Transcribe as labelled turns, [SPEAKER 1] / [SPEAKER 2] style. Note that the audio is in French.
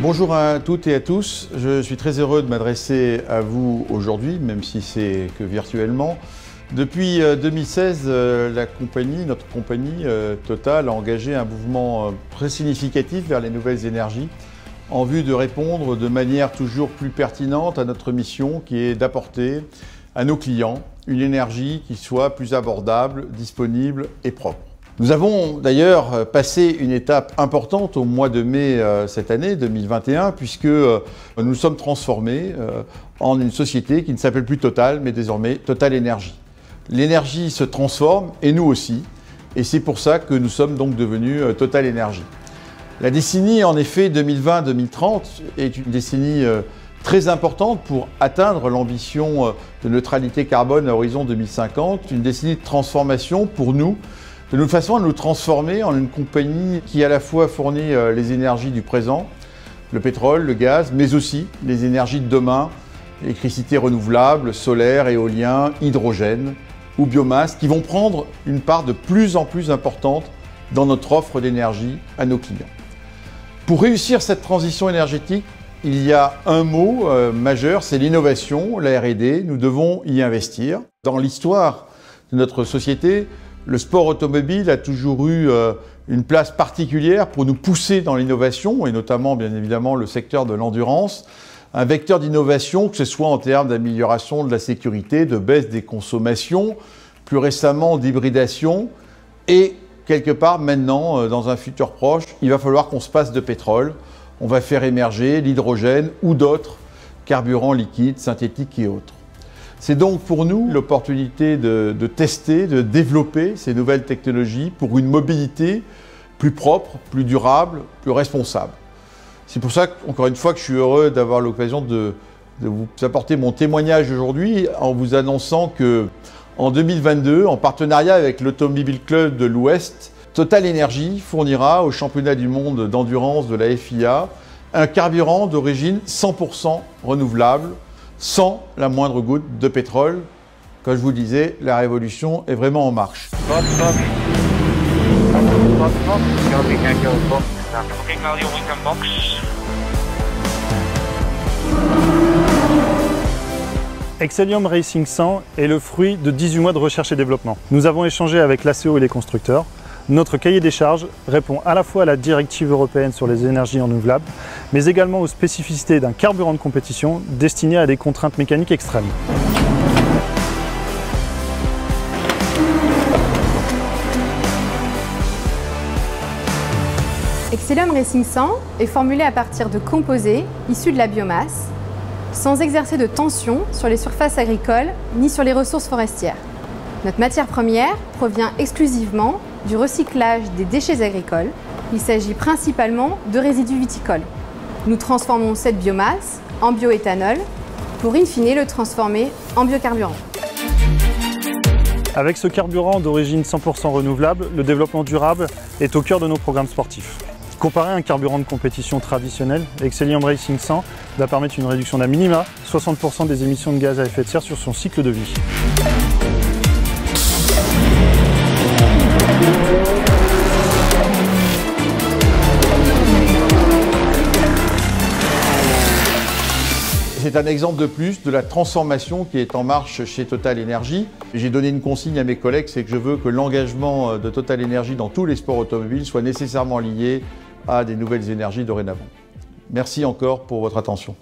[SPEAKER 1] Bonjour à toutes et à tous, je suis très heureux de m'adresser à vous aujourd'hui, même si c'est que virtuellement. Depuis 2016, notre compagnie Total a engagé un mouvement très significatif vers les nouvelles énergies en vue de répondre de manière toujours plus pertinente à notre mission qui est d'apporter à nos clients une énergie qui soit plus abordable, disponible et propre. Nous avons d'ailleurs passé une étape importante au mois de mai cette année, 2021, puisque nous sommes transformés en une société qui ne s'appelle plus Total, mais désormais Total Énergie. L'énergie se transforme, et nous aussi, et c'est pour ça que nous sommes donc devenus Total Énergie. La décennie, en effet, 2020-2030 est une décennie très importante pour atteindre l'ambition de neutralité carbone à horizon 2050, une décennie de transformation pour nous, de toute façon à nous transformer en une compagnie qui à la fois fournit les énergies du présent, le pétrole, le gaz, mais aussi les énergies de demain, l'électricité renouvelable, solaire, éolien, hydrogène ou biomasse, qui vont prendre une part de plus en plus importante dans notre offre d'énergie à nos clients. Pour réussir cette transition énergétique, il y a un mot majeur, c'est l'innovation, la R&D. Nous devons y investir. Dans l'histoire de notre société, le sport automobile a toujours eu une place particulière pour nous pousser dans l'innovation, et notamment, bien évidemment, le secteur de l'endurance. Un vecteur d'innovation, que ce soit en termes d'amélioration de la sécurité, de baisse des consommations, plus récemment d'hybridation, et quelque part maintenant, dans un futur proche, il va falloir qu'on se passe de pétrole. On va faire émerger l'hydrogène ou d'autres carburants liquides, synthétiques et autres. C'est donc pour nous l'opportunité de tester, de développer ces nouvelles technologies pour une mobilité plus propre, plus durable, plus responsable. C'est pour ça, encore une fois, que je suis heureux d'avoir l'occasion de vous apporter mon témoignage aujourd'hui en vous annonçant que en 2022, en partenariat avec l'Automobile Club de l'Ouest, Total Énergie fournira au championnat du monde d'endurance de la FIA un carburant d'origine 100% renouvelable, sans la moindre goutte de pétrole. Comme je vous disais, la révolution est vraiment en marche.
[SPEAKER 2] Excellium Racing 100 est le fruit de 18 mois de recherche et développement. Nous avons échangé avec l'ACO et les constructeurs. Notre cahier des charges répond à la fois à la directive européenne sur les énergies renouvelables, mais également aux spécificités d'un carburant de compétition destiné à des contraintes mécaniques extrêmes.
[SPEAKER 3] Excellium Racing 100 est formulé à partir de composés issus de la biomasse, sans exercer de tension sur les surfaces agricoles ni sur les ressources forestières. Notre matière première provient exclusivement du recyclage des déchets agricoles. Il s'agit principalement de résidus viticoles. Nous transformons cette biomasse en bioéthanol pour in fine le transformer en biocarburant.
[SPEAKER 2] Avec ce carburant d'origine 100% renouvelable, le développement durable est au cœur de nos programmes sportifs. Comparé à un carburant de compétition traditionnel, Excellium Racing 100 va permettre une réduction d'à minima 60% des émissions de gaz à effet de serre sur son cycle de vie.
[SPEAKER 1] C'est un exemple de plus de la transformation qui est en marche chez Total Énergie. J'ai donné une consigne à mes collègues, c'est que je veux que l'engagement de Total Énergie dans tous les sports automobiles soit nécessairement lié à des nouvelles énergies dorénavant. Merci encore pour votre attention.